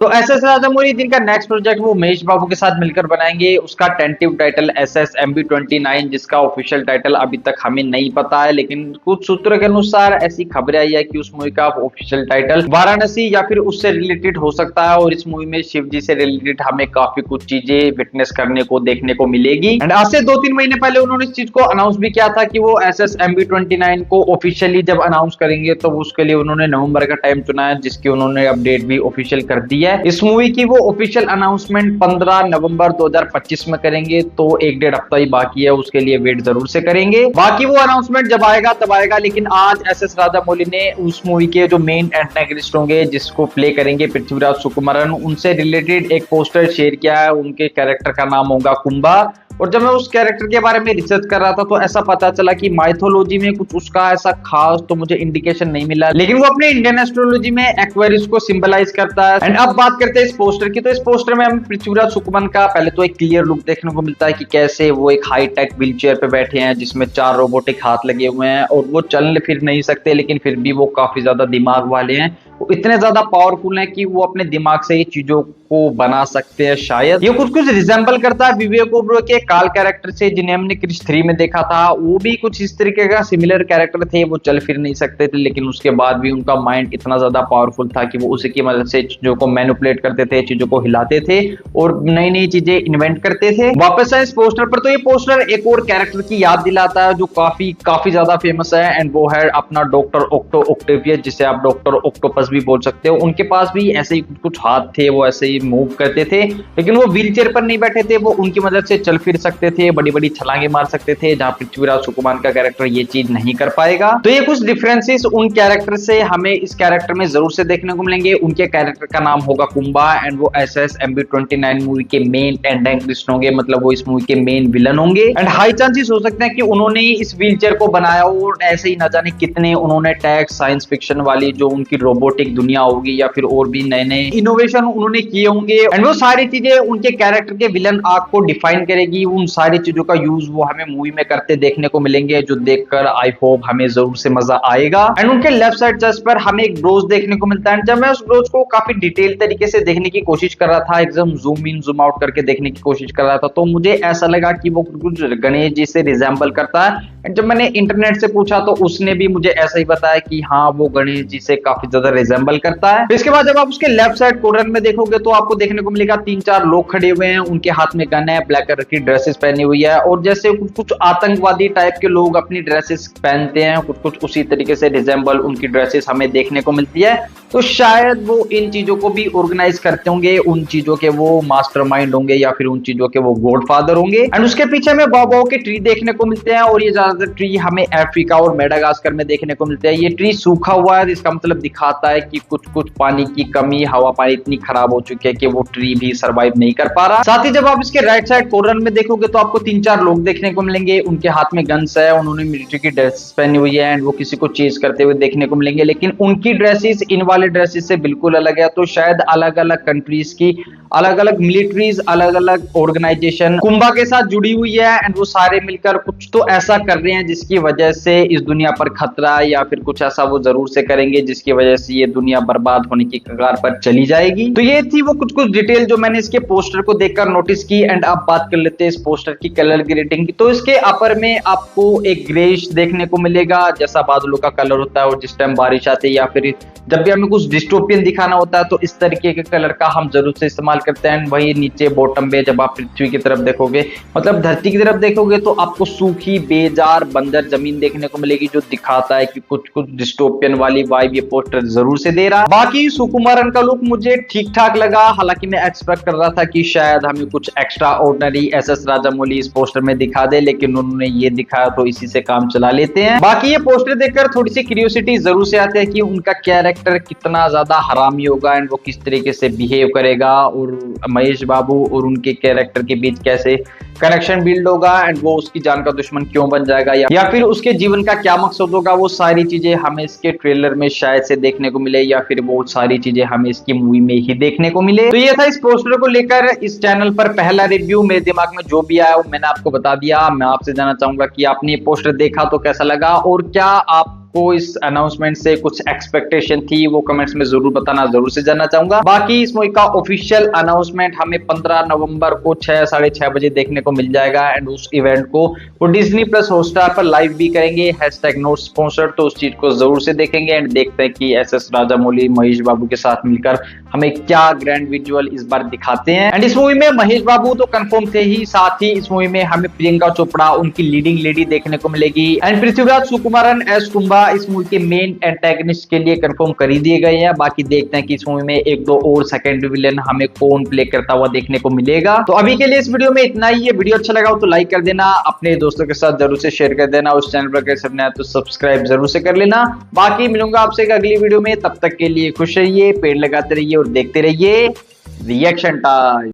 तो एसएस राजामौली जिनका next project वो महेश बाबू के साथ मिलकर बनाएंगे, उसका टेंटिव टाइटल SSMB29, जिसका ऑफिशियल टाइटल अभी तक हमें नहीं पता है, लेकिन कुछ सूत्रों के अनुसार ऐसी खबरें आई है कि उस मूवी का ऑफिशियल टाइटल वाराणसी या फिर उससे रिलेटेड हो सकता है। और इस मूवी में शिव जी से रिलेटेड हमें काफी कुछ चीजें विटनेस करने को देखने को मिलेगी। एंड आज से 2-3 महीने पहले उन्होंने इस चीज को अनाउंस भी किया था कि वो SSMB29 को ऑफिशियली जब अनाउंस करेंगे तो उसके लिए उन्होंने नवंबर का टाइम चुना है, जिसकी उन्होंने अपडेट भी ऑफिशियल कर दी है। इस मूवी की वो ऑफिशियल अनाउंसमेंट 15 नवंबर 2025 में करेंगे, तो 1-1.5 हफ्ता ही बाकी है, उसके लिए वेट जरूर से करेंगे। बाकी वो अनाउंसमेंट जब आएगा तब आएगा, लेकिन आज एसएस राजामौली ने उस मूवी के जो मेन एंटागनिस्ट होंगे जिसको प्ले करेंगे पृथ्वीराज सुकुमारन, उनसे रिलेटेड एक पोस्टर शेयर किया है। उनके कैरेक्टर का नाम होगा कुंभा। और जब मैं उस कैरेक्टर के बारे में रिसर्च कर रहा था तो ऐसा पता चला कि माइथोलॉजी में कुछ उसका ऐसा खास तो मुझे इंडिकेशन नहीं मिला, लेकिन वो अपने इंडियन एस्ट्रोलॉजी में एक्वेरियस को सिंबलाइज करता है। एंड अब बात करते हैं इस पोस्टर की, तो इस पोस्टर में हमें पृथ्वीराज सुकुमारन का पहले तो एक क्लियर लुक देखने को मिलता है कि कैसे वो एक हाई टेक व्हील चेयर पे बैठे हैं जिसमें 4 रोबोटिक हाथ लगे हुए हैं, और वो चल फिर नहीं सकते, लेकिन फिर भी वो काफी ज्यादा दिमाग वाले हैं। वो इतने ज्यादा पावरफुल हैं कि वो अपने दिमाग से ही चीजों को बना सकते हैं। शायद ये कुछ कुछ रिजेंबल करता है विवेक ओबरॉय के काल कैरेक्टर से, जिन्हें हमने क्रिश 3 में देखा था। वो भी कुछ इस तरीके का सिमिलर कैरेक्टर थे, वो चल फिर नहीं सकते थे, लेकिन उसके बाद भी उनका माइंड इतना ज्यादा पावरफुल था कि वो उसी की मदद से चीजों को मैनिपुलेट करते थे, चीजों को हिलाते थे और नई नई चीजें इन्वेंट करते थे। वापस है इस पोस्टर पर, तो ये पोस्टर एक और कैरेक्टर की याद दिलाता है जो काफी काफी ज्यादा फेमस है, एंड वो है अपना डॉक्टर ऑक्टो ऑक्टेवियस, जिसे आप डॉक्टर ऑक्टोपस भी बोल सकते हो। उनके पास भी ऐसे ही कुछ हाथ थे, वो ऐसे ही मूव करते थे, लेकिन वो व्हील चेयर पर नहीं बैठे थे, वो उनकी मदद से चल फिर सकते थे, बड़ी बड़ी छलांगे मार सकते थे, जहां पृथ्वीराज सुकुमारन का कैरेक्टर ये चीज नहीं कर पाएगा। तो ये कुछ डिफरेंसेस उन कैरेक्टर से हमें इस कैरेक्टर में जरूर से देखने को मिलेंगे। उनके कैरेक्टर का नाम होगा कुंभा, एंड वो SSMB29 मूवी के मेन एंटेगनिस्ट होंगे, मतलब वो इस मूवी के मेन विलन होंगे। एंड हाई चांसेस हो सकते हैं कि उन्होंने इस व्हील चेयर को बनाया और ऐसे ही न जाने कितने उन्होंने टैक्स साइंस फिक्शन वाली जो उनकी रोबोटिक दुनिया होगी या फिर और भी नए नए इनोवेशन उन्होंने किए होंगे, एंड वो सारी चीजें उनके कैरेक्टर के विलन आर्क को डिफाइन करेगी। उन सारी चीजों का यूज वो हमें मूवी में करते देखने को मिलेंगे, जो देखकर आई होप हमें जरूर से मजा आएगा। एंड उनके लेफ्ट साइड चेस्ट पर हमें एक ब्रोच देखने को मिलता है। जब मैं उस ब्रोच को काफी डिटेल तरीके से देखने की कोशिश कर रहा था, एकदम जूम इन जूम आउट करके देखने की कोशिश कर रहा था, तो मुझे ऐसा लगा कि वो कुछ गणेश जी से रिजेंबल करता है। एंड जब मैंने इंटरनेट से पूछा तो उसने भी मुझे ऐसा ही बताया कि हाँ, वो गणेश जी से काफी ज्यादा रिजेंबल करता है। इसके बाद जब आप उसके लेफ्ट साइड कॉर्नर में देखोगे तो आपको देखने को मिलेगा 3-4 लोग खड़े हुए हैं, उनके हाथ में गन है, ब्लैक कलर की ड्रेसेस पहनी हुई है, और जैसे कुछ कुछ आतंकवादी टाइप के लोग अपनी ड्रेसेस पहनते हैं, कुछ कुछ उसी तरीके से रिजेंबल उनकी ड्रेसेस हमें देखने को मिलती है। तो शायद वो इन चीजों को भी ऑर्गेनाइज करते होंगे, उन चीजों के वो मास्टरमाइंड होंगे या फिर उन चीजों के वो गॉडफादर होंगे। एंड उसके पीछे हमें बाओबाओ के ट्री देखने को मिलते हैं, और ये ज्यादातर ट्री हमें अफ्रीका और मेडागास्कर में देखने को मिलते हैं। ये ट्री सूखा हुआ है, इसका मतलब दिखाता है कि कुछ कुछ पानी की कमी, हवा पानी इतनी खराब हो चुकी है कि वो ट्री भी सर्वाइव नहीं कर पा रहा। साथ ही जब आप इसके राइट साइड कॉर्नर में देखोगे तो आपको 3-4 लोग देखने को मिलेंगे, उनके हाथ में गन्स है, उन्होंने मिलिट्री की ड्रेस पहनी हुई है, एंड वो किसी को चेज करते हुए देखने को मिलेंगे, लेकिन उनकी ड्रेसेस इन वाले ड्रेसेस से बिल्कुल अलग है। तो शायद अलग अलग कंट्रीज की अलग अलग मिलिट्रीज, अलग अलग ऑर्गेनाइजेशन कुंभा के साथ जुड़ी हुई है, एंड वो सारे मिलकर कुछ तो ऐसा कर रहे हैं जिसकी वजह से इस दुनिया पर खतरा, या फिर कुछ ऐसा वो जरूर से करेंगे जिसकी वजह से ये दुनिया बर्बाद होने की कगार पर चली जाएगी। तो ये थी वो कुछ कुछ डिटेल जो मैंने इसके पोस्टर को देखकर नोटिस की। एंड अब बात कर लेते हैं इस पोस्टर की कलर ग्रेडिंग की। तो इसके अपर में आपको एक ग्रेइश देखने को मिलेगा, जैसा बादलों का कलर होता है, और जिस टाइम बारिश आती है या फिर जब भी हमें कुछ डिस्टोपियन दिखाना होता है तो इस तरीके के कलर का हम जरूर से इस्तेमाल करते हैं। वही नीचे बॉटम में जब आप पृथ्वी की तरफ देखोगे, मतलब धरती की तरफ देखोगे, तो आपको सूखी बेजार बंजर जमीन देखने को मिलेगी, जो दिखाता है कि कुछ कुछ डिस्टोपियन वाली वाइब ये पोस्टर जरूर से दे रहा है। बाकी सुकुमारन का लुक मुझे ठीक ठाक लगा, हालांकि मैं एक्सपेक्ट कर रहा था कि शायद हमें कुछ एक्स्ट्रा ऑर्डिनरी एसएस राजामौली इस पोस्टर में दिखा दे, लेकिन उन्होंने ये दिखाया तो इसी से काम चला लेते हैं। बाकी ये पोस्टर देखकर थोड़ी सी क्यूरियोसिटी जरूर से आती है कि उनका कैरेक्टर कितना ज्यादा हरामी होगा, एंड वो किस तरीके से बिहेव करेगा, और महेश बाबू और उनके कैरेक्टर के बीच कैसे कनेक्शन बिल्ड होगा, एंड वो उसकी जान का दुश्मन क्यों बन जाएगा, या फिर उसके जीवन का क्या मकसद होगा। वो सारी चीजें हमें इसके ट्रेलर में शायद से देखने को मिले, या फिर वो सारी चीजें हमें इसकी मूवी में ही देखने को मिले। तो ये था इस पोस्टर को लेकर इस चैनल पर पहला रिव्यू। मेरे दिमाग में जो भी आया वो मैंने आपको बता दिया। मैं आपसे जानना चाहूंगा कि आपने ये पोस्टर देखा तो कैसा लगा, और क्या आप आपको इस अनाउंसमेंट से कुछ एक्सपेक्टेशन थी वो कमेंट्स में जरूर बताना, जरूर से जानना चाहूंगा। बाकी इस मूवी का ऑफिशियल अनाउंसमेंट हमें 15 नवंबर को 6 साढ़े 6 बजे देखने को मिल जाएगा एंड उस इवेंट को वो डिज्नी प्लस हॉटस्टार पर लाइव भी करेंगे, #नॉट स्पॉन्सर्ड। तो उस चीज को जरूर से देखेंगे एंड देखते हैं कि SS राजामौली महेश बाबू के साथ मिलकर हमें क्या ग्रैंड विजुअल इस बार दिखाते हैं। एंड इस मूवी में महेश बाबू तो कंफर्म थे ही, साथ ही इस मूवी में हमें प्रियंका चोपड़ा उनकी लीडिंग लेडी देखने को मिलेगी एंड पृथ्वीराज सुकुमारन एस कुंभा इस मूवी के मेन एंटेगनिस्ट के लिए कंफर्म कर ही दिए गए हैं। बाकी देखते हैं कि इस मूवी में एक दो और सेकेंडरी विलेन हमें कौन प्ले करता हुआ देखने को मिलेगा। तो अभी के लिए इस वीडियो में इतना ही है। वीडियो अच्छा लगा हो तो लाइक कर देना, अपने दोस्तों के साथ जरूर से शेयर कर देना, उस चैनल पर कैसे नया तो सब्सक्राइब जरूर से कर लेना। बाकी मिलूंगा आपसे एक अगली वीडियो में, तब तक के लिए खुश रहिए, पेड़ लगाते रहिए और देखते रहिए रिएक्शन टाइम।